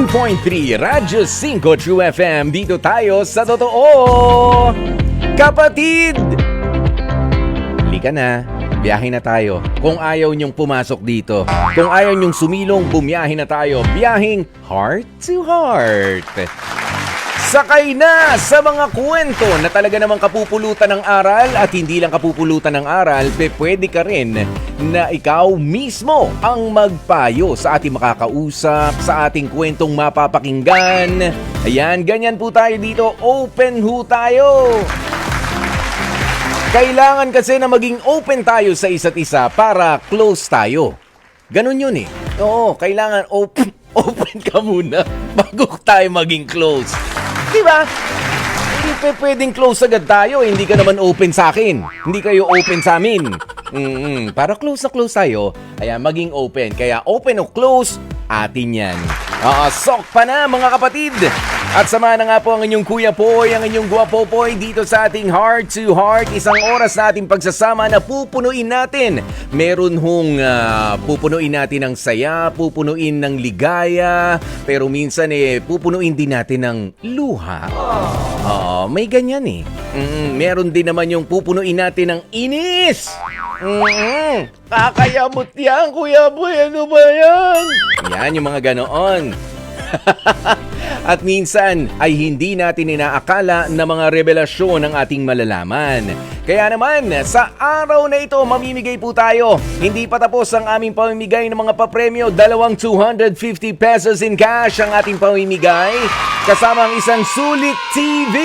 92.3 Radyo 5 True FM. Dito tayo sa totoo. Kapatid! Halika na, biyahe na tayo. Kung ayaw niyong pumasok dito, kung ayaw niyong sumilong, bumiyahe na tayo. Biyahing heart to heart. Sakay na sa mga kwento na talaga namang kapupulutan ng aral at hindi lang kapupulutan ng aral, pwede ka rin na ikaw mismo ang magpayo sa ating makakausap, sa ating kwentong mapapakinggan. Ayan, ganyan po tayo dito. Open ho tayo. Kailangan kasi na maging open tayo sa isa't isa para close tayo. Ganun yun eh. Oo, kailangan open ka muna bago tayo maging close. Diba? Hindi pwedeng close agad tayo. Hindi ka naman open sa akin. Hindi kayo open sa amin. Para close na close tayo, ayan, maging open. Kaya open o close, atin yan. Sok pa na mga kapatid. At sama na nga po ang inyong Kuya Poy, ang inyong Guwapopoy dito sa ating Heart to Heart. Isang oras na ating pagsasama na pupunuin natin. Meron hong pupunuin natin ng saya, pupunuin ng ligaya, pero minsan pupunuin din natin ng luha. May ganyan eh. Meron din naman yung pupunuin natin ng inis. Kakayamot yan, Kuya Poy. Ano ba yan? Yan yung mga ganoon. At minsan ay hindi natin inaakala na mga revelasyon ang ating malalaman. Kaya naman, sa araw na ito, mamimigay po tayo. Hindi pa tapos ang aming pamimigay ng mga papremyo. 250 pesos in cash ang ating pamimigay. Kasama ang isang sulit TV.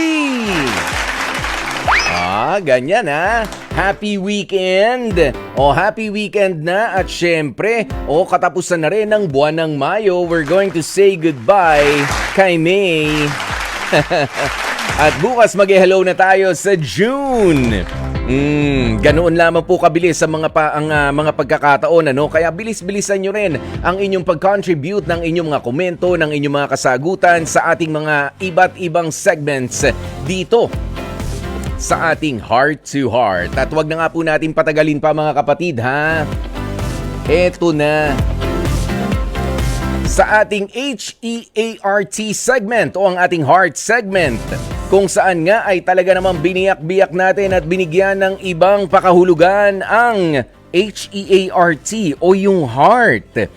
Ganyan ha. Happy weekend! Happy weekend na at syempre, katapusan na rin ng buwan ng Mayo. We're going to say goodbye kay May. At bukas mag-hello na tayo sa June. Ganoon lamang po kabilis sa mga pagkakataon, ano? Kaya bilis-bilisan nyo rin ang inyong pag-contribute ng inyong mga komento, ng inyong mga kasagutan sa ating mga iba't ibang segments dito sa ating Heart to Heart. At wag na nga po natin patagalin pa mga kapatid ha. Eto na. Sa ating HEART segment o ang ating Heart segment, kung saan nga ay talaga namang biniyak-biyak natin at binigyan ng ibang pakahulugan ang HEART o yung heart.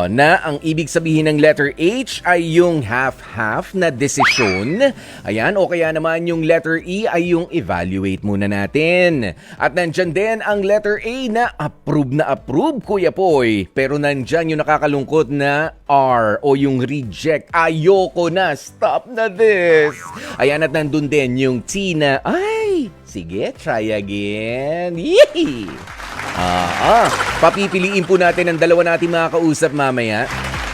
Na ang ibig sabihin ng letter H ay yung half-half na desisyon. Ayan, o kaya naman yung letter E ay yung evaluate muna natin. At nandyan din ang letter A na approve, Kuya Poy. Pero nandyan yung nakakalungkot na R o yung reject. Ayoko na, stop na this. Ayan, at nandun din yung T na, ay, sige, try again. Yee! Papipiliin po natin ang dalawa nating mga kausap mamaya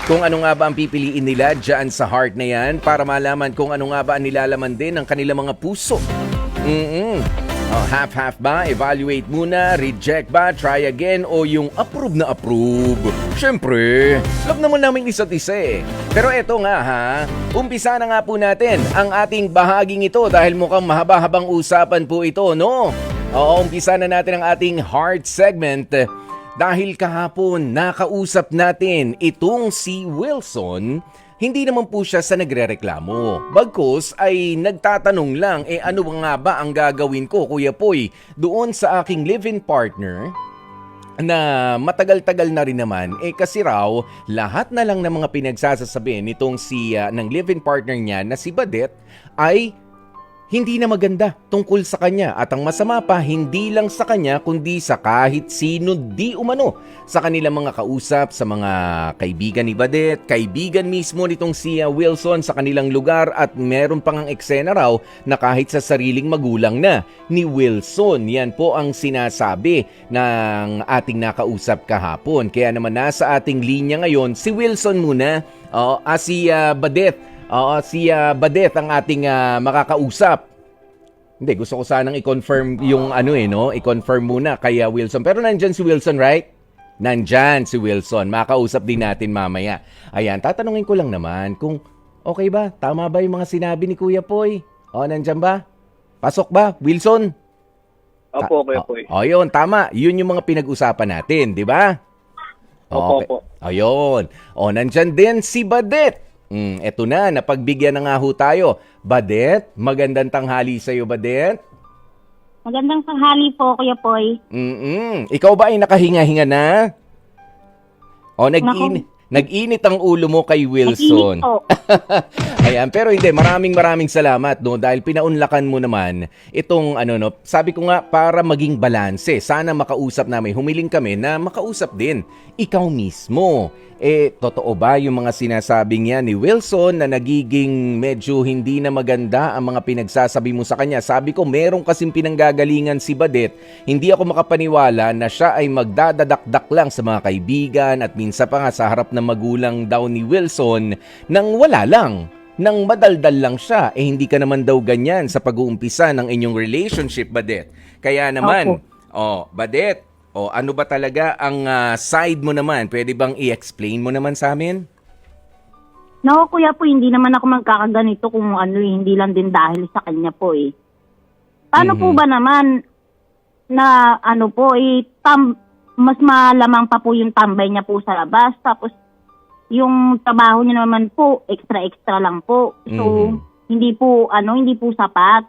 kung ano nga ba ang pipiliin nila dyan sa heart na yan para malaman kung ano nga ba ang nilalaman din ng kanilang mga puso. Half-half ba? Evaluate muna, reject ba, try again, o yung approve na approve? Siyempre, love naman namin isa't isa eh. Pero eto nga ha, umpisa na nga po natin ang ating bahaging ito dahil mukhang mahaba-habang usapan po ito, no? Umpisa na natin ang ating heart segment dahil kahapon nakausap natin itong si Wilson. Hindi naman po siya sa nagrereklamo. Bagkus ay nagtatanong lang, ano nga ba ang gagawin ko, Kuya Poy, doon sa aking live-in partner na matagal-tagal na rin naman, kasi raw lahat na lang ng mga pinagsasasabi nitong ng live-in partner niya na si Badet ay hindi na maganda tungkol sa kanya at ang masama pa hindi lang sa kanya kundi sa kahit sino di umano sa kanilang mga kausap, sa mga kaibigan ni Badet, kaibigan mismo nitong si Wilson sa kanilang lugar at meron pang ang eksena raw na kahit sa sariling magulang na ni Wilson. Yan po ang sinasabi ng ating nakausap kahapon. Kaya naman nasa ating linya ngayon si Wilson muna, si Badet. Si Badet ang ating makakausap. Hindi, gusto ko sanang i-confirm yung i-confirm muna kay Wilson. Pero nandyan si Wilson, right? Nandyan si Wilson. Makausap din natin mamaya. Ayan, tatanungin ko lang naman kung okay ba? Tama ba yung mga sinabi ni Kuya Poy? Nandyan ba? Pasok ba, Wilson? Opo, Kuya Poy. Yun, tama. Yun yung mga pinag-usapan natin, di ba? Opo. Ayun. Nandyan din si Badet. Eto na, napagbigyan na nga ho tayo. Badet, magandang tanghali sa'yo, Badet. Magandang tanghali po, Kuya Poy. Ikaw ba ay nakahinga-hinga na? O, Naku. nag-init ang ulo mo kay Wilson. Nag-init po. Ayan, pero hindi, maraming salamat, no, dahil pinaunlakan mo naman itong sabi ko nga para maging balanse. Sana makausap namin, humiling kami na makausap din ikaw mismo. Totoo ba yung mga sinasabing yan ni Wilson na nagiging medyo hindi na maganda ang mga pinagsasabi mo sa kanya? Sabi ko, meron kasing pinanggagalingan si Badet. Hindi ako makapaniwala na siya ay magdadadakdak lang sa mga kaibigan at minsan pa nga sa harap ng magulang daw ni Wilson nang wala lang. Nang madaldal lang siya, hindi ka naman daw ganyan sa pag-uumpisa ng inyong relationship, Badet. Kaya naman, Badet, ano ba talaga ang side mo naman? Pwede bang i-explain mo naman sa amin? Naku, Kuya Poy, hindi naman ako magkakaganito kung hindi lang din dahil sa kanya po eh. Paano po ba naman na mas malamang pa po yung tambay niya po sa labas, tapos yung trabaho niya naman po, extra lang po. So, hindi po sapat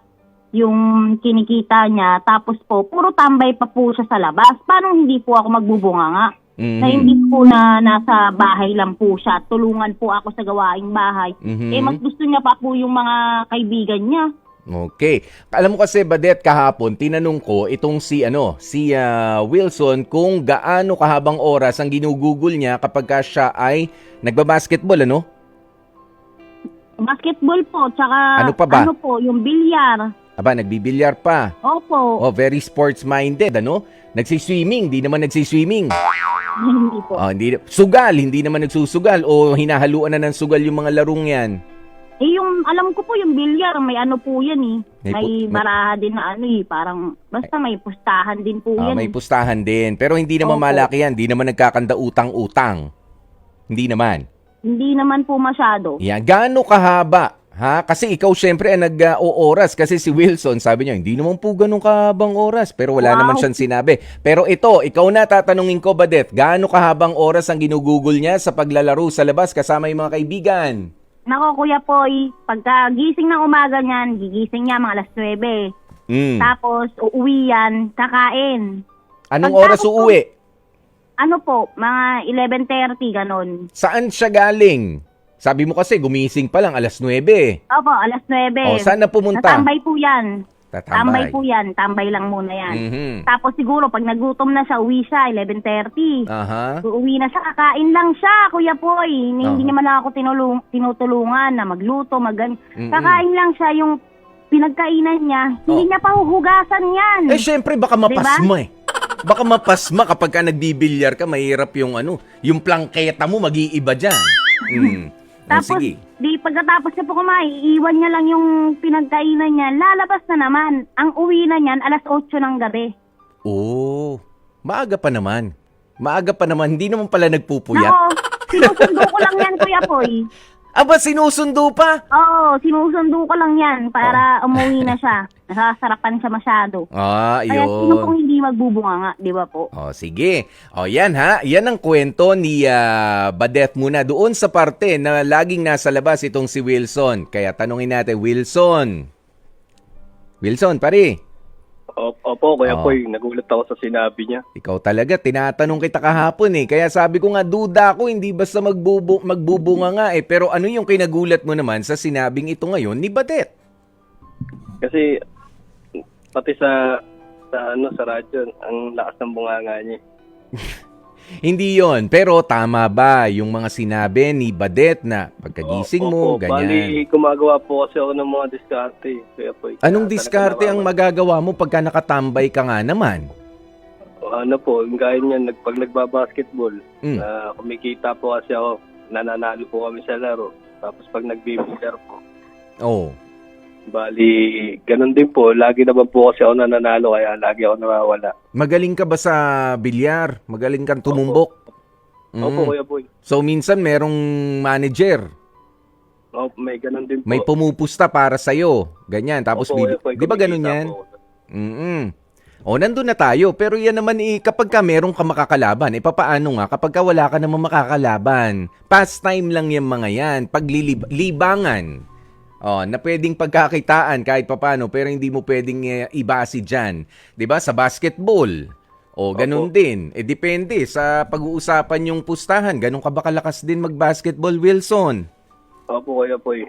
yung kinikita niya, tapos po, puro tambay pa po siya sa labas. Paano hindi po ako magbubunga nga? Na hindi po na nasa bahay lang po siya, tulungan po ako sa gawaing bahay. Mas gusto niya pa po yung mga kaibigan niya. Okay. Alam mo kasi, Badet, kahapon, tinanong ko itong si Wilson kung gaano kahabang oras ang ginugugol niya kapag siya ay nagbabasketball, ano? Basketball po, tsaka Ano pa ba? yung bilyar. Aba, nagbibilyar pa. Opo. Very sports-minded, ano? Nagsiswimming, di naman nagsiswimming. Hindi po. Sugal, hindi naman nagsusugal o hinahaluan na ng sugal yung mga larong yan. Yung alam ko po yung bilyar, may po yan eh. May baraha din na parang basta may pustahan din po yan. May pustahan din, pero hindi naman malaki yan, hindi naman nagkakanda utang-utang. Hindi naman. Hindi naman po masyado. Yan, gaano kahaba? Ha? Kasi ikaw syempre ang nag-ooras kasi si Wilson sabi niya hindi naman po ganun kahabang oras pero wala naman siyang sinabi. Pero ikaw na tatanungin ko, Badet, gaano kahabang oras ang ginugugol niya sa paglalaro sa labas kasama yung mga kaibigan? Nako, Kuya Poy, pagka gising ng umaga niyan, gigising niya mga alas 9. Tapos uuwi yan, kakain. Anong oras uuwi? Mga 11:30 ganon. Saan siya galing? Sabi mo kasi gumising pa lang alas 9. Opo, alas 9. Saan na pumunta? Tatambay po yan. Tatambay. Tambay po yan. Tambay lang muna yan. Tapos siguro, pag nagutom na siya, uwi siya, 11:30. Aha. Uwi na siya, kakain lang siya, Kuya Poy. Hindi naman ako tinutulungan na magluto, kakain lang siya, yung pinagkainan niya, hindi niya pa huhugasan yan. Syempre, baka mapasma Baka mapasma kapag ka nagbibilyar ka, mahirap yung yung plangketa mo mag-iiba dyan. Tapos, sige. Pagkatapos niya po kumain, iiwan niya lang yung pinagkainan niya, lalabas na naman. Ang uwi na niyan, alas 8 ng gabi. Maaga pa naman. Hindi naman pala nagpupuyat. Nako, sinusundo ko lang yan, Kuya Poy. Aba, sinusundo pa? Oo, sinusundo ko lang yan para umuwi na siya. Nasasarapan siya masyado. Yun. Kaya sino pong hindi magbubunga nga, di ba po? Sige. Yan ha. Yan ang kwento ni Badet muna doon sa parte na laging nasa labas itong si Wilson. Kaya tanungin natin, Wilson, pare. Opo, Kuya Poy, nagulat ako sa sinabi niya. Ikaw talaga, tinatanong kita kahapon Kaya sabi ko nga, duda ako, hindi basta magbubunga nga Pero ano yung kinagulat mo naman sa sinabing ito ngayon ni Badet? Kasi, pati sa radyo, ang lakas ng bunganga niya. Hindi yon, pero tama ba yung mga sinabi ni Badet na pagkagising mo, ganyan? Bali, gumagawa po kasi ako ng mga diskarte. Kuya Poy. Anong diskarte ang magagawa mo pagka nakatambay ka nga naman? Gaya niyan, pag nagbabasketball, kumikita po kasi ako, nananalo po kami sa laro. Tapos pag nagbibilyar po, bali, ganun din po. Lagi naman po kasi ako nananalo, kaya lagi ako nawawala. Magaling ka ba sa bilyar? Magaling kang tumumbok? Opo, Kuya Poy. So, minsan merong manager. May ganun din po. May pumupusta para sa'yo. Ganyan. Tapos, Opo, Kuya Poy, di ba ganun kumikita yan? po. O, nandun na tayo. Pero yan naman kapag ka meron ka makakalaban, papaano nga kapag ka wala ka naman makakalaban? Pastime lang yung mga yan. Paglibangan. O, na pwedeng pagkakitaan kahit papano, pero hindi mo pwedeng ibasi dyan. 'Di ba? Sa basketball. O, ganun din. Depende sa pag-uusapan yung pustahan. Ganun ka ba kalakas din mag-basketball, Wilson? Opo, Kuya Poy.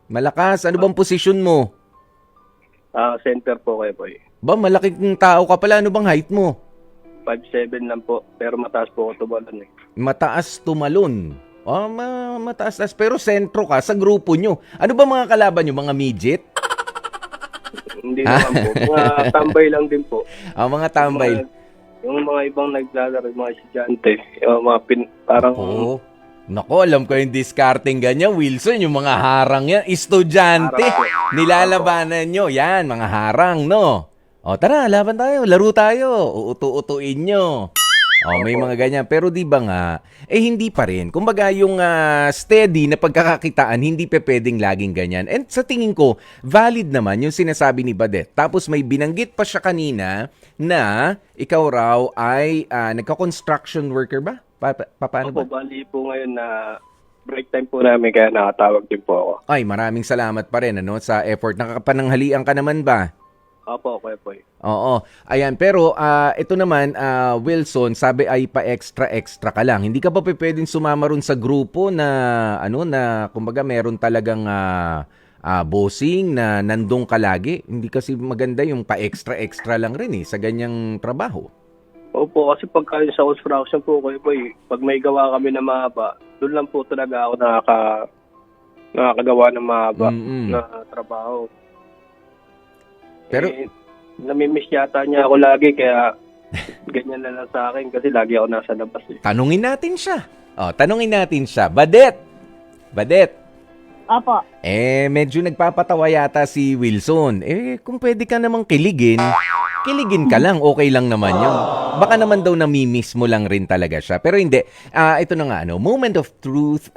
Malakas. Ano bang posisyon mo? Center po, Kuya Poy. Ba, malaking tao ka pala. Ano bang height mo? 5'7" lang po, pero mataas po ako tumalon eh. Mataas tumalon. Mataas. Pero sentro ka sa grupo nyo. Ano ba mga kalaban nyo? Mga midget? Hindi naman po. Mga tambay lang din po. Mga tambay. Yung mga ibang naglalaro, mga estudyante, yung mga parang... Oo. Nako, alam ko yung discarding ganyan, Wilson, yung mga harang yan. Estudyante, nilalabanan nyo. Yan, mga harang, no? O, tara, laban tayo, laro tayo. Uutu-utuin nyo. O, may mga ganyan. Pero di ba nga, hindi pa rin. Kumbaga, yung steady na pagkakakitaan, hindi pa pwedeng laging ganyan. And sa tingin ko, valid naman yung sinasabi ni Badet. Tapos may binanggit pa siya kanina na ikaw raw ay nagka-construction worker ba? Paano ba? Opo, bali po ngayon na break time po namin, kaya nakatawag din po ako. Ay, maraming salamat pa rin sa effort. Nakakapananghalian ka naman ba? Opo, Kuya Poy. Oo. Ayan, pero ito naman, Wilson, sabi ay pa-extra ka lang. Hindi ka pa pwedeng sumama ron sa grupo na, na kumbaga meron talagang bossing na nandong ka lagi. Hindi kasi maganda yung pa-extra lang rin sa ganyang trabaho. Opo, kasi pagka sa construction po, Kuya Poy, pag may gawa kami na mahaba, doon lang po talaga ako nakakagawa ng mahaba na trabaho. Pero namimiss yata niya ako lagi, kaya ganyan na lang sa akin kasi lagi ako nasa labas eh. tanungin natin siya. Badet. Opo. Medyo nagpapatawa yata si Wilson. Kung pwede ka namang kiligin ka lang, okay lang naman yun. Baka naman daw namimiss mo lang rin talaga siya. Pero hindi. Ito na nga, moment of truth,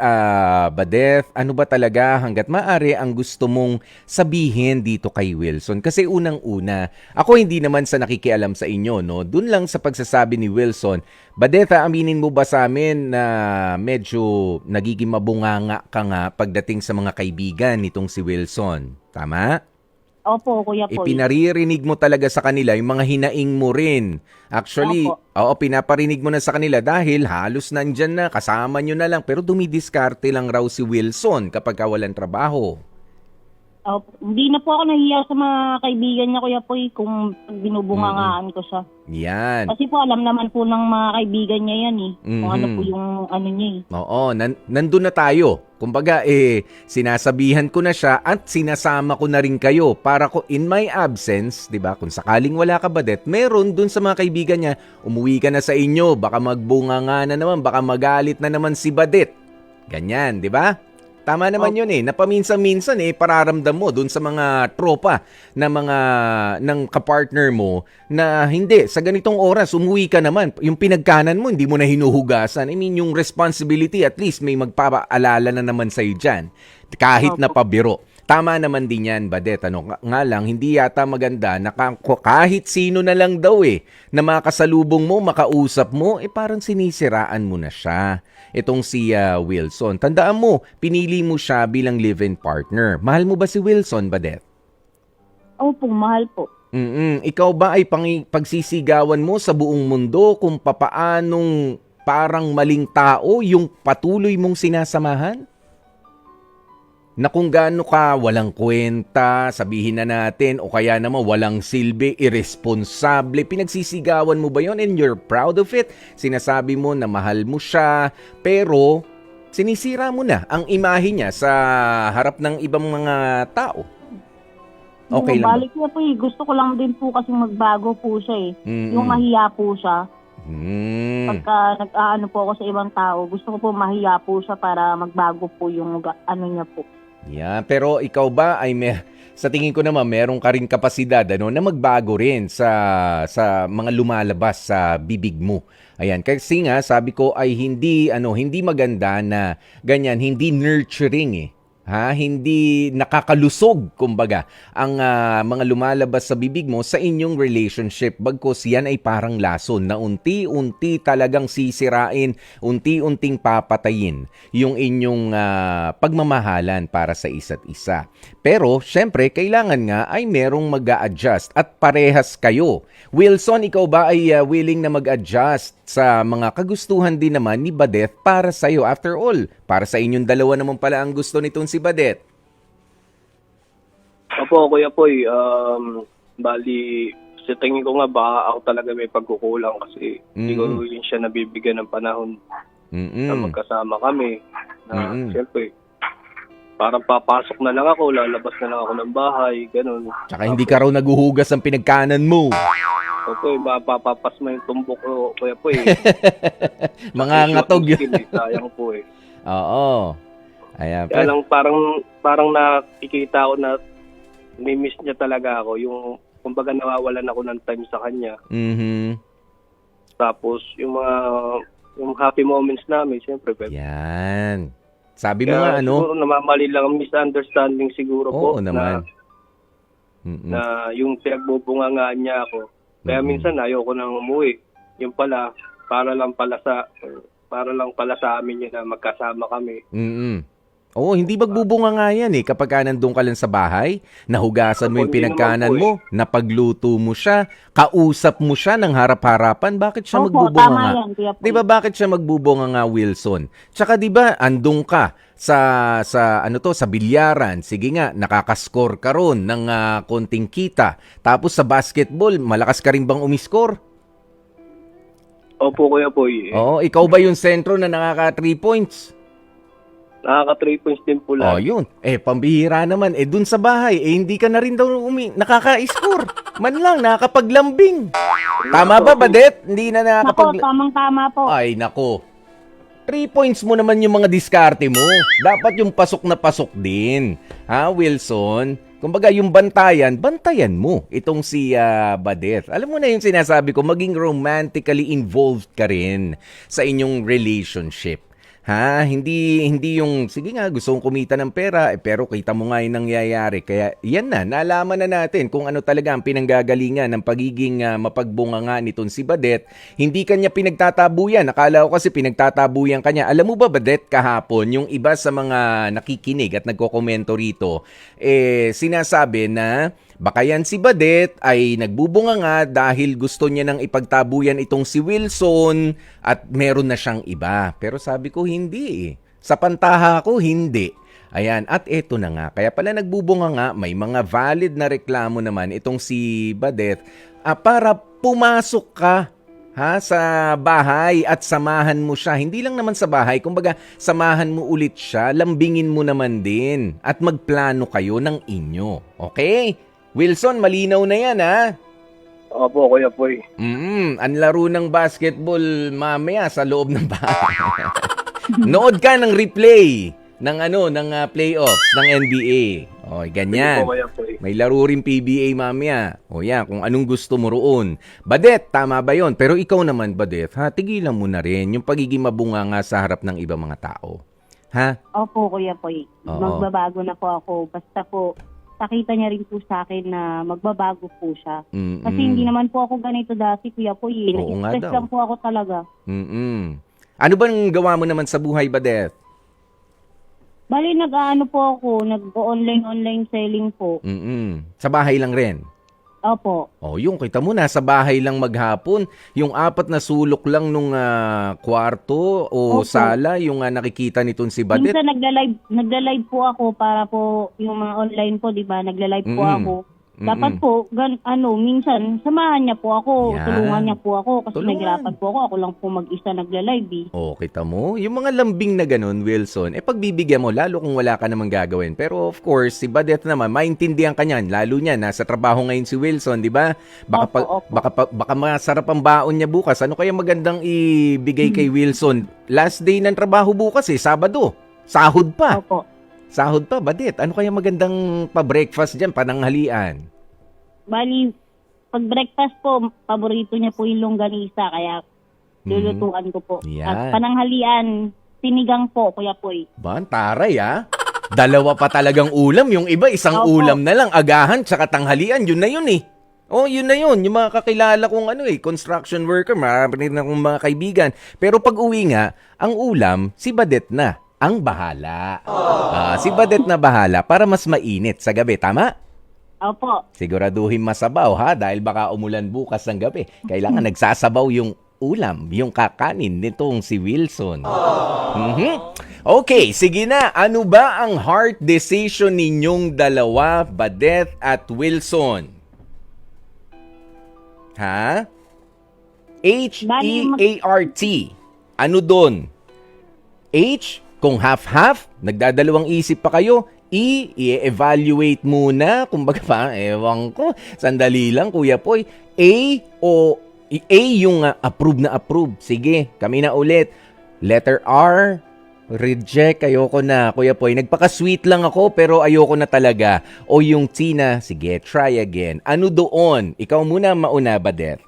Badeth, ano ba talaga hanggat maaari ang gusto mong sabihin dito kay Wilson? Kasi unang-una, ako hindi naman sa nakikialam sa inyo, no? Dun lang sa pagsasabi ni Wilson, Badeth, aminin mo ba sa amin na medyo nagiging mabunganga ka nga pagdating sa mga kaibigan nitong si Wilson? Tama? Opo, Kuya Poy. Ipinaririnig mo talaga sa kanila yung mga hinaing mo rin. Actually, pinaparinig mo na sa kanila dahil halos nandyan na, kasama nyo na lang. Pero dumidiskarte lang raw si Wilson kapag walang trabaho. Opo. Hindi na po ako nahiya sa mga kaibigan niya, Kuya Poy, kung binubungangaan ko siya. Yan. Kasi po, alam naman po ng mga kaibigan niya yan eh. Kung ano po yung niya eh. Oo, nandun na tayo. Kumbaga, sinasabihan ko na siya at sinasama ko na rin kayo para ko in my absence, di ba? Kung sakaling wala ka, Badet, meron dun sa mga kaibigan niya, umuwi ka na sa inyo, baka magbunganga na naman, baka magalit na naman si Badet. Ganyan, di ba? Tama naman yun napaminsan-minsan pararamdam mo dun sa mga tropa na ng kapartner mo na hindi, sa ganitong oras, umuwi ka naman. Yung pinagkanan mo, hindi mo na hinuhugasan. I mean, yung responsibility, at least may magpapaalala na naman sa'yo dyan. Kahit na pabiro. Tama naman din yan, Badet. Nga lang, hindi yata maganda na kahit sino na lang daw na makasalubong mo, makausap mo, parang sinisiraan mo na siya. Itong si Wilson. Tandaan mo, pinili mo siya bilang live-in partner. Mahal mo ba si Wilson, Badet? Opo, mahal po. Ikaw ba ay pagsisigawan mo sa buong mundo kung papaanong parang maling tao yung patuloy mong sinasamahan? Na kung gaano ka walang kwenta, sabihin na natin, o kaya naman walang silbi, irresponsable, pinagsisigawan mo ba yon and you're proud of it? Sinasabi mo na mahal mo siya, pero sinisira mo na ang imahe niya sa harap ng ibang mga tao. Okay lang ba? Balik niya po gusto ko lang din po kasi magbago po siya Yung mahiya po siya. Pagka nag-aano po ako sa ibang tao, gusto ko po mahiya po siya para magbago po yung niya po. Yeah, pero ikaw ba ay sa tingin ko naman meron ka ring kapasidad na magbago rin sa mga lumalabas sa bibig mo. Ayan, kasi nga sabi ko ay hindi maganda na ganyan, hindi nurturing Hindi nakakalusog, kumbaga, ang mga lumalabas sa bibig mo sa inyong relationship. Bagkus yan ay parang lason na unti-unti talagang sisirain, unti-unting papatayin yung inyong pagmamahalan para sa isa't isa. Pero, syempre, kailangan nga ay merong mag-a-adjust at parehas kayo. Wilson, ikaw ba ay willing na mag-adjust sa mga kagustuhan din naman ni Badeth para sa'yo? After all, para sa inyong dalawa naman pala ang gusto nitong si Badeth. Opo, Kuya Poy, bali, sa tingin ko nga baka ako talaga may pagkukulang kasi hindi ko rin siya nabibigyan ng panahon na magkasama kami. Na siyempre, parang papasok na lang ako, lalabas na lang ako ng bahay, ganun. Tsaka hindi ka raw naguhugas ng pinagkanan mo. Opo, mapapapas mo yung tumbok ko, Kuya Poy. Mga ngatog yun. Sayang po eh. Oo. Ayan. Kaya lang parang nakikita ko na may-miss niya talaga ako. Yung, kumbaga nawawalan ako ng time sa kanya. Tapos, yung happy moments namin, siyempre. Yan. Sabi mo Kaya nga, ano? siguro namamali lang ang misunderstanding siguro po. Oo naman. Na yung pinagbubungangaan niya ako. Kaya minsan ayoko nang umuwi. Yung pala, para lang pala sa amin yun na magkasama kami. Oo, hindi magbubunga nga yan kapag ka nandun ka lang sa bahay, nahugasan mo yung Hindi pinagkanan naman po mo, napagluto mo siya, kausap mo siya ng harap-harapan, bakit siya Opo, magbubunga tama nga? yan, Kuya Poy. Di ba bakit siya magbubunga nga, Wilson? Tsaka di ba andun ka sa bilyaran, sige nga, nakakascore ka ron ng konting kita. Tapos sa basketball, malakas ka rin bang umiscore? Opo, Kuya Poy. Oo, ikaw ba yung sentro na nakaka 3 points? Nakaka 3 points din po Oh, lang. yun. Pambihira naman. Dun sa bahay, hindi ka na rin daw nakaka-score. Man lang, nakakapaglambing. Tama ba, Badeth? Hindi na Nako, nakakapag... tamang-tama po. Ay, nako. 3 points mo naman yung mga diskarte mo. Dapat yung pasok na pasok din. Wilson? Kumbaga, yung bantayan mo. Itong si Badeth. Alam mo na yung sinasabi ko, maging romantically involved ka rin sa inyong relationship. Hindi yung, sige nga, gusto kong kumita ng pera, pero kita mo nga yung nangyayari. Kaya yan na, nalaman na natin kung ano talaga ang pinanggagalingan ng pagiging mapagbunganga nitong si Badeth. Hindi kanya pinagtatabuyan. Akala ko kasi pinagtatabuyan kanya. Alam mo ba, Badeth, kahapon, yung iba sa mga nakikinig at nagkokomento rito, sinasabi na baka yan si Badeth ay nagbubunga nga dahil gusto niya nang ipagtabuyan itong si Wilson at meron na siyang iba. Pero sabi ko hindi. Sa pantaha ko hindi. Ayan, at eto na nga. Kaya pala nagbubunga nga, may mga valid na reklamo naman itong si Badeth para pumasok ka sa bahay at samahan mo siya. Hindi lang naman sa bahay, kumbaga samahan mo ulit siya, lambingin mo naman din at magplano kayo ng inyo. Okay? Wilson, malinaw na yan, Opo, Kuya Poy. Ang laro ng basketball mamaya sa loob ng bahay. Nood ka ng replay ng playoffs ng NBA. O, ganyan. Opo, Kuya Poy. May laro rin PBA mamaya. O yan, kung anong gusto mo roon. Badeth, tama ba yon? Pero ikaw naman, Badeth, tigilan mo na rin yung pagiging mabunganga sa harap ng ibang mga tao. Opo, Kuya Poy. Oo. Magbabago na po ako. Basta po, nakita niya rin po sa akin na magbabago po siya. Kasi hindi naman po ako ganito dati, Kuya Poy. Oo nga Na-stress daw. lang po ako talaga. Ano bang gawa mo naman sa buhay, Badeth? Bali, nag-ano po ako, nag-online selling po. Sa bahay lang rin? Opo. Yung kita mo, nasa bahay lang maghapon. Yung 4 na sulok lang nung kwarto o Opo. sala, yung nakikita nitong si Badeth. Minsan nagla-live po ako para po yung mga online po, di ba? Nagla-live po ako. Dapat po, minsan, samahan niya po ako, Yan. tulungan niya po ako, kasi Tulungan. nahihirapan po ako lang po mag-isa nagla-live Kita mo? Yung mga lambing na ganun, Wilson, pagbibigyan mo, lalo kung wala ka namang gagawin. Pero of course, si Badeth naman, maintindihan ka niyan. Lalo niya, nasa trabaho ngayon si Wilson, di ba? Opo. Baka masarap ang baon niya bukas. Ano kaya magandang ibigay kay Wilson? Last day ng trabaho bukas Sabado. Sahod pa. Opo. Sahod pa, Badeth. Ano kaya magandang pa-breakfast dyan, pananghalian? Bali, pag breakfast po, paborito niya po yung longganisa, kaya lulutuan ko po. Yan. At pananghalian, sinigang po, Kuya Poy. Ba, ang taray Dalawa pa talagang ulam. Yung iba, isang Opo. ulam na lang. Agahan, tsaka tanghalian. Yun na yun eh. Oh, yun na yun. Yung mga kakilala kong construction worker, marami na akong mga kaibigan. Pero pag uwi nga, ang ulam, si Badet na ang bahala. Si Badet na bahala para mas mainit sa gabi. Tama? Opo. Siguraduhin masabaw ha dahil baka umulan bukas ng gabi. Kailangan nagsasabaw yung ulam, yung kakanin nitong si Wilson. Mhm. Okay, sige na. Ano ba ang heart decision ninyong dalawa, Badet at Wilson? Ha? H-E-A-R-T. Ano doon? H, kung half-half, nagdadalawang isip pa kayo. I-evaluate muna. Kumbaga pa, ewan ko. Sandali lang, Kuya Poy. A yung approve na approve. Sige, kami na ulit. Letter R, reject. Ayoko na, Kuya Poy. Nagpaka-sweet lang ako, pero ayoko na talaga. O yung T na, sige, try again. Ano doon? Ikaw muna mauna, Badet.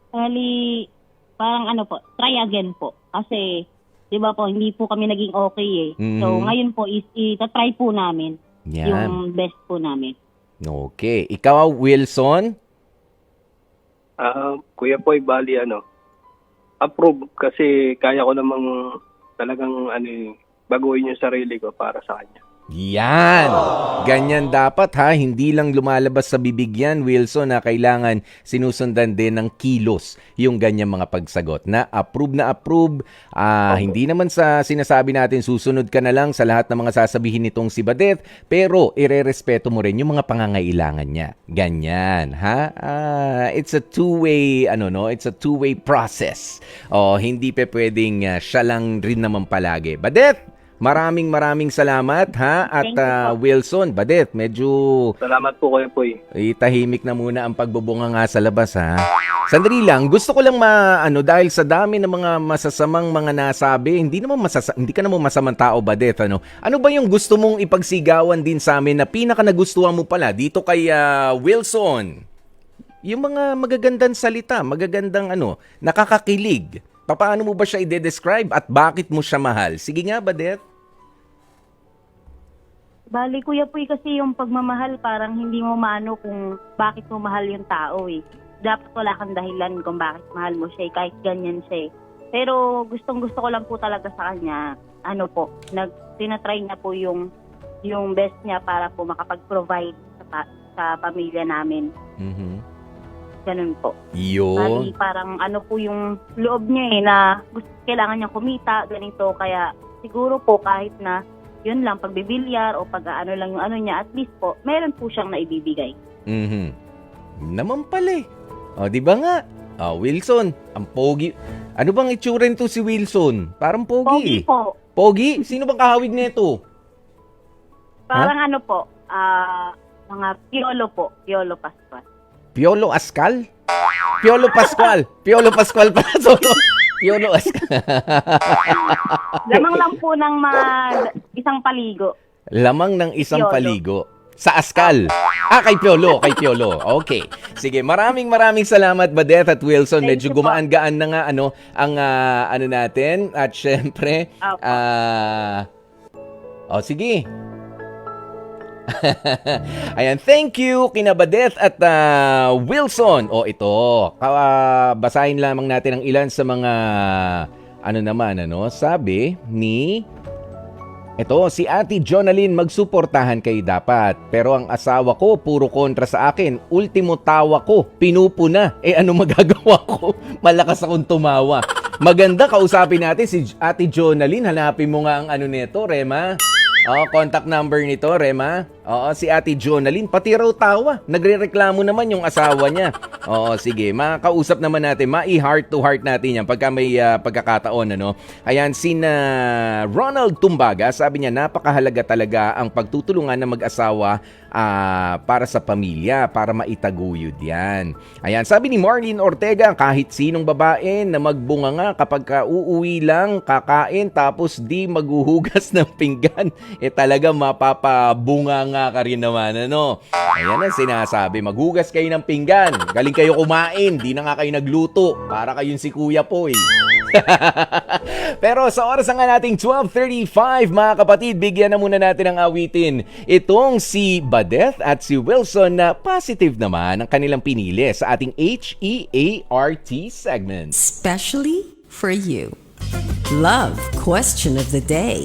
Bali, parang po, try again po. Kasi, di ba po, hindi po kami naging okay eh. So, ngayon po, itatry po namin. Yan. Yung best po namin. Okay. Ikaw, Wilson? Kuya Poy, bali approve kasi kaya ko namang talagang baguhin yung sarili ko para sa kanya. Yan. Ganyan dapat ha. Hindi lang lumalabas sa bibig yan, Wilson, na kailangan sinusundan din ng kilos yung ganyang mga pagsagot na approve na approve. Hindi naman sa sinasabi natin susunod ka na lang sa lahat ng mga sasabihin nitong si Badet, pero irerespeto mo rin yung mga pangangailangan niya. Ganyan, ha? It's a two-way, it's a two-way process. Hindi pwedeng siya lang rin naman palagi. Badet, maraming salamat ha at Thank you po. Wilson, Badet, medyo Salamat po, Kuya Poy. tahimik na muna ang pagbubunga nga sa labas ha. Sandali lang, gusto ko lang dahil sa dami ng mga masasamang mga nasabi, hindi ka naman masamang tao, Badet, Ano ba yung gusto mong ipagsigawan din sa amin na pinaka nagustuhan mo pala dito kay Wilson? Yung mga magagandang salita, magagandang nakakakilig. Paano mo ba siya i-describe at bakit mo siya mahal? Sige nga, Badet. Bali, Kuya Poy, kasi yung pagmamahal, parang hindi mo maano kung bakit mo mahal yung tao eh. Dapat wala kang dahilan kung bakit mahal mo siya, kahit ganyan siya. Pero gustong-gusto ko lang po talaga sa kanya, tinatry niya po yung best niya para po makapag-provide sa pamilya namin. Mhm. Ganun po. Yun. Bali, parang po yung loob niya na kailangan niya kumita, ganito. Kaya siguro po kahit na yun lang, pagbibilyar o lang yung niya, at least po, meron po siyang naibibigay. Mhm. Naman pala eh. Di ba nga? Wilson, ang pogi. Ano bang itsura nito si Wilson? Parang pogi. Pogi po. Pogi? Sino bang kahawig nito? Parang po, mga Piolo po. Piolo Pascual. Piolo Ascal? Piolo Pascual. Piolo Pascual pala. Piolo Ascal. Lamang lang po ng mga isang paligo. Lamang ng isang Piolo. paligo. Sa Ascal. Kay Piolo. Okay. Sige, maraming salamat, Badet at Wilson. Thank Medyo you po. gumaan-gaan na nga ang natin. At syempre, Opo. sige. Ayan, thank you kina Badet at Wilson. Ito, basahin lamang natin ang ilan sa mga sabi ni si Ate Jonalyn, magsuportahan kayo dapat. Pero ang asawa ko, puro kontra sa akin. Ultimo tawa ko, pinupuna. Ano magagawa ko? Malakas akong tumawa. Maganda, kausapin natin si Ate Jonalyn. Hanapin mo nga ang nito, Rema. Contact number nito, Rema. Si Ate Jonalyn, pati raw tawa. Nagrereklamo naman yung asawa niya. Sige, makausap naman natin, heart to heart natin yan pagka may pagkakataon, Ayan, Ronald Tumbaga, sabi niya, napakahalaga talaga ang pagtutulungan ng mag-asawa para sa pamilya, para maitaguyod yan. Ayan, sabi ni Marlene Ortega, kahit sinong babae na magbunganga kapag uuwi lang, kakain, tapos di maghuhugas ng pinggan, talaga mapapabunga nga ka rin naman, Ayan ang sinasabi, maghugas kayo ng pinggan, galing kayo kumain, di na nga kayo nagluto, para kayong si Kuya Poy. Pero sa oras nga nating 12:35, mga kapatid, bigyan na muna natin ng awitin itong si Badeth at si Wilson na positive naman ang kanilang pinili sa ating HEART segment. Especially for you. Love question of the day.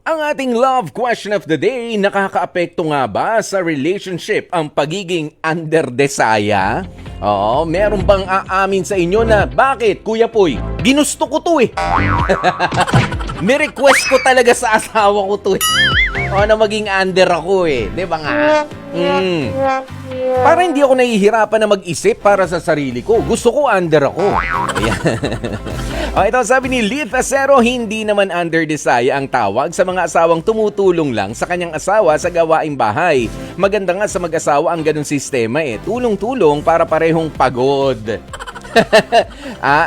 Ang ating love question of the day, nakakaapekto nga ba sa relationship ang pagiging underdesaya? Oo, meron bang aamin sa inyo na, bakit, Kuya Poy, ginusto ko to eh. Ni-request ko talaga sa asawa ko to eh. O na maging under ako eh. Di ba nga? Para hindi ako nahihirapan na mag-isip para sa sarili ko. Gusto ko under ako. Ayan. O ito, sabi ni Lith Acero, hindi naman underdesaya ang tawag sa mga asawang tumutulong lang sa kanyang asawa sa gawaing bahay. Maganda nga sa mag-asawa ang ganung sistema eh. Tulong-tulong para parehong pagod.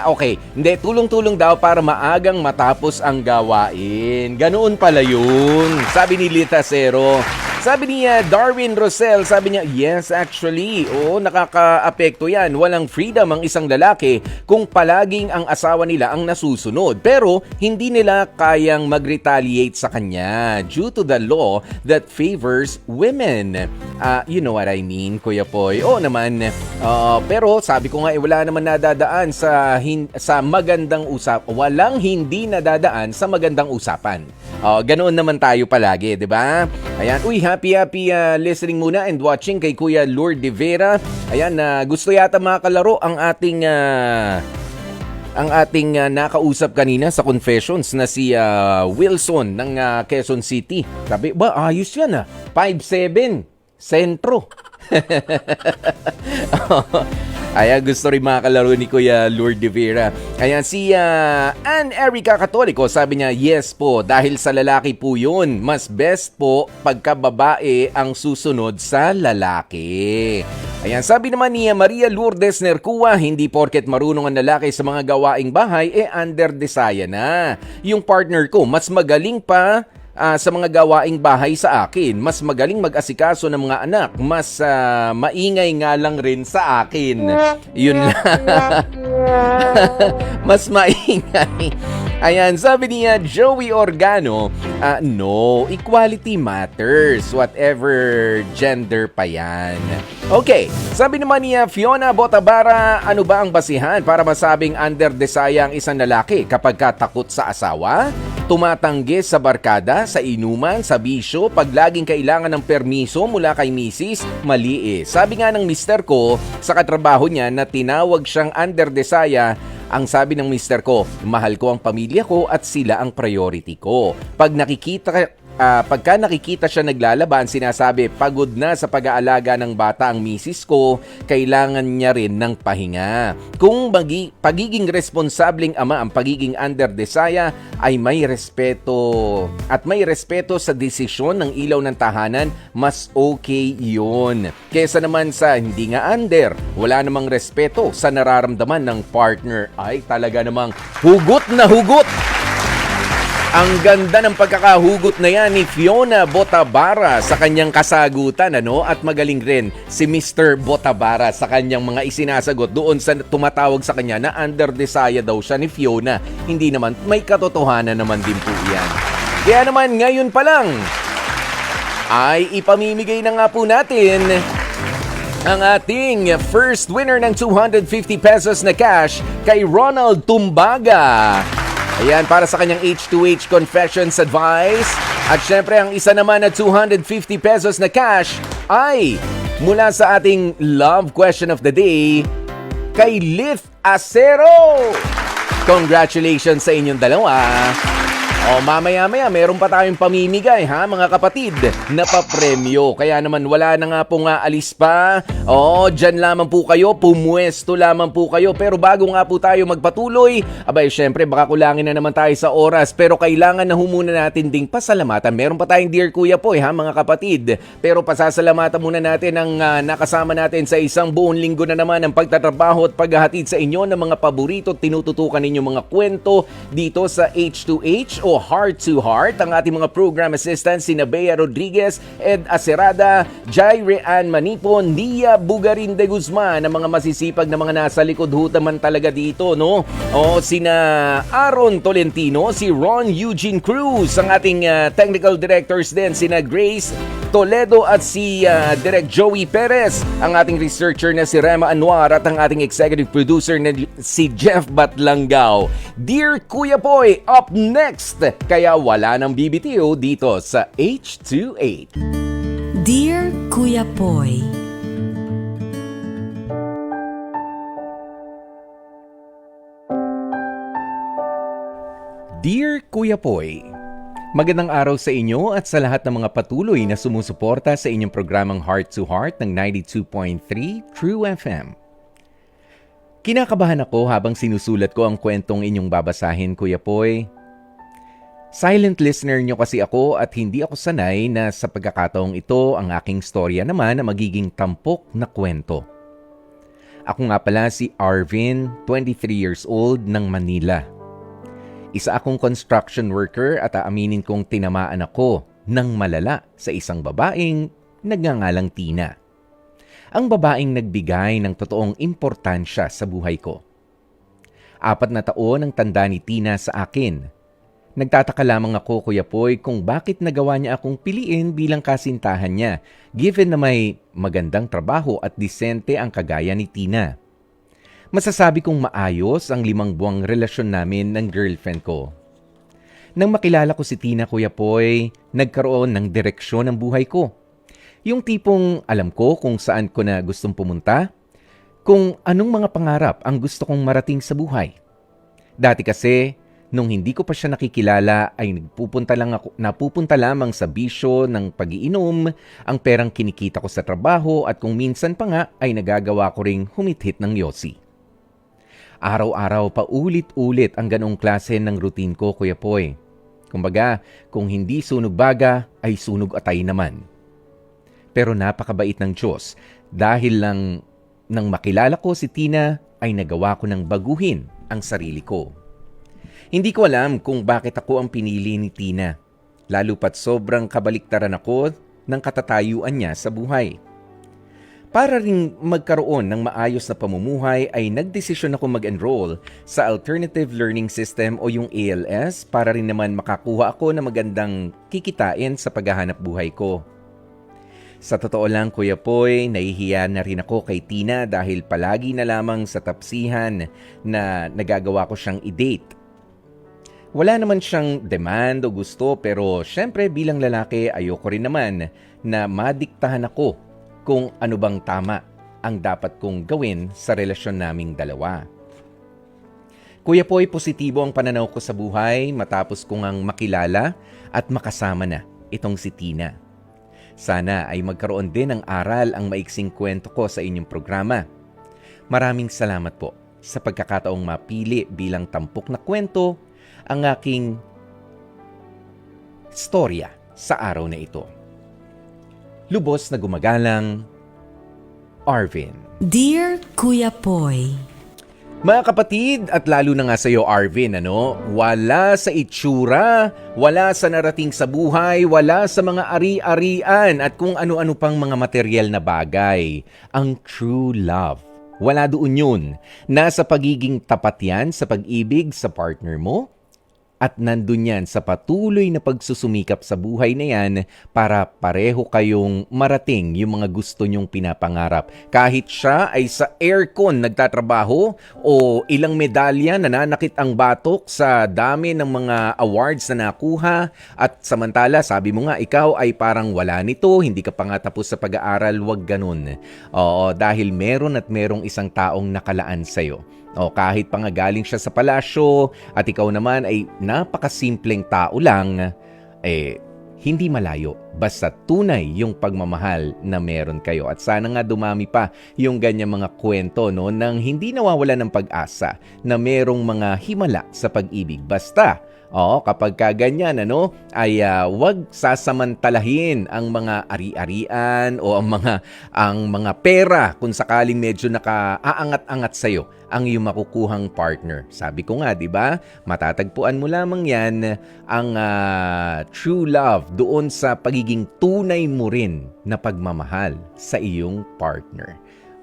Okay. Hindi, tulong-tulong daw para maagang matapos ang gawain. Ganoon pala yun. Sabi ni Lita Cero. Sabi ni Darwin Rosel, sabi niya, yes, actually, oo, nakaka-apekto yan. Walang freedom ang isang lalaki kung palaging ang asawa nila ang nasusunod. Pero hindi nila kayang mag-retaliate sa kanya due to the law that favors women. You know what I mean, Kuya Poy? Oo naman. Pero sabi ko nga, wala naman nadadaan sa magandang walang hindi nadadaan sa magandang usapan. Ganoon naman tayo palagi, di ba? Ayan, happy listening muna and watching kay Kuya Lourdes de Vera. Ayan, gusto yata mga kalaro ang ating nakausap kanina sa confessions na si Wilson ng Quezon City. Sabi, ayos yan 5'7", sentro. Ayan, gusto rin mga kalaro ni Kuya Lourdes de Vera. Ayan, si Ann Erica Catolico, sabi niya, yes po, dahil sa lalaki po yun. Mas best po pagka babae ang susunod sa lalaki. Ayan, sabi naman ni Maria Lourdes Nercua, hindi porket marunong ang lalaki sa mga gawaing bahay, underdesaya na. Yung partner ko, mas magaling pa sa mga gawaing bahay sa akin. Mas magaling mag-asikaso ng mga anak. Mas maingay nga lang rin sa akin. Yun lang. Mas maingay. Ayan, sabi niya Joey Organo, no, equality matters. Whatever gender pa yan. Okay, sabi naman niya Fiona Botabara, ano ba ang basihan para masabing underdesaya ang isang lalaki kapag takot sa asawa? Tumatanggi sa barkada, sa inuman, sa bisyo, pag laging kailangan ng permiso mula kay misis, mali eh. Sabi nga ng mister ko sa katrabaho niya na tinawag siyang underdesaya, ang sabi ng mister ko, mahal ko ang pamilya ko at sila ang priority ko. Pagka nakikita siya naglalaban, sinasabi, pagod na sa pag-aalaga ng bata ang misis ko, kailangan niya rin ng pahinga. Kung pagiging responsableng ama ang pagiging underdesaya, ay may respeto at may respeto sa desisyon ng ilaw ng tahanan, mas okay yun. Kesa naman sa hindi nga under, wala namang respeto sa nararamdaman ng partner, ay talaga namang hugot na hugot. Ang ganda ng pagkakahugot na yan ni Fiona Botabara sa kanyang kasagutan, At magaling rin si Mr. Botabara sa kanyang mga isinasagot doon sa tumatawag sa kanya na underdesaya daw siya ni Fiona. Hindi naman, may katotohanan naman din po yan. Kaya naman ngayon pa lang ay ipamimigay na nga po natin ang ating first winner ng 250 pesos na cash kay Ronald Tumbaga. Ayan, para sa kanyang H2H Confessions Advice. At syempre, ang isa naman na 250 pesos na cash ay mula sa ating love question of the day kay Lith Acero. Congratulations sa inyong dalawa. Mamaya-maya, meron pa tayong pamimigay, mga kapatid, na papremyo. Kaya naman, wala na nga pong alis pa. Dyan lamang po kayo, pumuesto lamang po kayo. Pero bago nga po tayo magpatuloy, syempre, baka kulangin na naman tayo sa oras. Pero kailangan na muna natin ding pasalamatan. Meron pa tayong Dear Kuya Poy, mga kapatid. Pero pasasalamatan muna natin ang nakasama natin sa isang buong linggo na naman ng pagtatrabaho at paghahatid sa inyo ng mga paborito at tinututukan ninyong mga kwento dito sa H2H o ko Heart to Heart, ang ating mga program assistants sina Bea Rodriguez, Ed Acerada, Jaire Ann Manipon, Nia Bugarin de Guzman, ang mga masisipag na mga nasa likod naman talaga dito, no? O sina Aaron Tolentino, si Ron Eugene Cruz, ang ating technical directors din, sina Grace Toledo at si Direk Joey Perez, ang ating researcher na si Rema Anwar at ang ating executive producer na si Jeff Batlangao. Dear Kuya Poy, up next! Kaya wala nang BBTO dito sa H28. Dear Kuya Poy, Dear Kuya Poy, magandang araw sa inyo at sa lahat ng mga patuloy na sumusuporta sa inyong programang Heart to Heart ng 92.3 True FM. Kinakabahan ako habang sinusulat ko ang kwentong inyong babasahin, Kuya Poy. Silent listener nyo kasi ako at hindi ako sanay na sa pagkakataong ito ang aking storya naman na magiging tampok na kwento. Ako nga pala si Arvin, 23 years old, ng Manila. Isa akong construction worker at aaminin kong tinamaan ako ng malala sa isang babaeng nagngangalang Tina. Ang babaeng nagbigay ng totoong importansya sa buhay ko. 4 na taon ang tanda ni Tina sa akin. Nagtataka lamang ako, Kuya Poy, kung bakit nagawa niya akong piliin bilang kasintahan niya, given na may magandang trabaho at disente ang kagaya ni Tina. Masasabi kong maayos ang 5 buwang relasyon namin ng girlfriend ko. Nang makilala ko si Tina, Kuya Poy, nagkaroon ng direksyon ang buhay ko. Yung tipong alam ko kung saan ko na gustong pumunta, kung anong mga pangarap ang gusto kong marating sa buhay. Dati kasi, nung hindi ko pa siya nakikilala ay napupunta lamang sa bisyo ng pag-iinom, ang perang kinikita ko sa trabaho at kung minsan pa nga ay nagagawa ko ring humithit ng yosi. Araw-araw pa ulit-ulit ang ganong klase ng routine ko, Kuya Poy. Kumbaga, kung hindi sunog baga, ay sunog atay naman. Pero napakabait ng Diyos. Dahil lang nang makilala ko si Tina, ay nagawa ko ng baguhin ang sarili ko. Hindi ko alam kung bakit ako ang pinili ni Tina. Lalo pat sobrang kabaliktaran ako ng katatayuan niya sa buhay. Para ring magkaroon ng maayos na pamumuhay ay nagdesisyon ako mag-enroll sa Alternative Learning System o yung ALS para rin naman makakuha ako ng magandang kikitain sa paghahanap buhay ko. Sa totoo lang, Kuya Poy, nahihiya na rin ako kay Tina dahil palagi na lamang sa tapsihan na nagagawa ko siyang i-date. Wala naman siyang demand o gusto pero syempre bilang lalaki ayoko rin naman na madiktahan ako kung ano bang tama ang dapat kong gawin sa relasyon naming dalawa. Kuya Poy, positibo ang pananaw ko sa buhay matapos kong ang makilala at makasama na itong si Tina. Sana ay magkaroon din ng aral ang maiksing kwento ko sa inyong programa. Maraming salamat po sa pagkakataong mapili bilang tampok na kwento ang aking storya sa araw na ito. Lubos na gumagalang, Arvin. Dear Kuya Poy, Mga kapatid, at lalo na nga sa iyo, Arvin, wala sa itsura, wala sa narating sa buhay, wala sa mga ari-arian at kung ano-ano pang mga material na bagay. Ang true love, wala doon yun. Nasa pagiging tapat yan sa pag-ibig sa partner mo. At nandun yan sa patuloy na pagsusumikap sa buhay na yan para pareho kayong marating yung mga gusto nyong pinapangarap. Kahit siya ay sa aircon nagtatrabaho o ilang medalya nananakit ang batok sa dami ng mga awards na nakuha at samantala sabi mo nga ikaw ay parang wala nito, hindi ka pa nga tapos sa pag-aaral, wag ganun. Oo, dahil meron at merong isang taong nakalaan sa'yo. O kahit pa nga galing siya sa palasyo at ikaw naman ay napakasimpleng tao lang, hindi malayo. Basta tunay yung pagmamahal na meron kayo. At sana nga dumami pa yung ganyang mga kwento nang hindi nawawala ng pag-asa na merong mga himala sa pag-ibig. Basta Oo, kapag ka ganyan, ay wag sasamantalahin ang mga ari-arian o ang mga pera kung sakaling medyo nakaaangat-angat sa iyo ang iyong makukuhang partner. Sabi ko nga, 'di ba? Matatagpuan mo lamang 'yan ang true love doon sa pagiging tunay mo rin na pagmamahal sa iyong partner.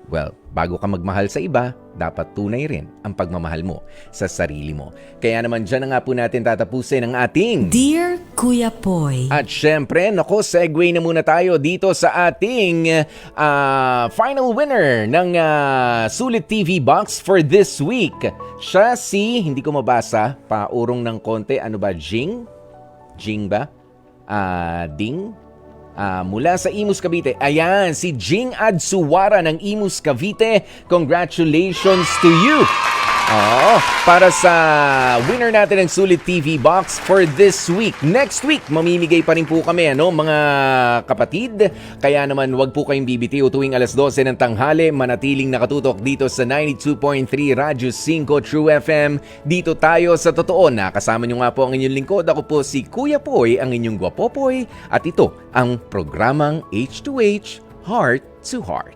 Well, bago ka magmahal sa iba, dapat tunay rin ang pagmamahal mo sa sarili mo. Kaya naman dyan na nga po natin tatapusin ang ating Dear Kuya Poy, at syempre, segue na muna tayo dito sa ating final winner ng Sulit TV Box for this week. Siya hindi ko mabasa, paurong ng konti, ano ba, Jing? Jing ba? Ding? Mula sa Imus Cavite. Ayan, si Jing Adsuwara ng Imus Cavite. Congratulations to you! Para sa winner natin ng Sulit TV Box for this week. Next week, mamimigay pa rin po kami, mga kapatid. Kaya naman, wag po kayong bibitiw tuwing alas 12 ng tanghali. Manatiling nakatutok dito sa 92.3 Radyo 5 True FM. Dito tayo sa totoo na. Kasama nyo nga po ang inyong lingkod. Ako po si Kuya Poy, ang inyong gwapopoy. At ito ang programang H2H, Heart to Heart.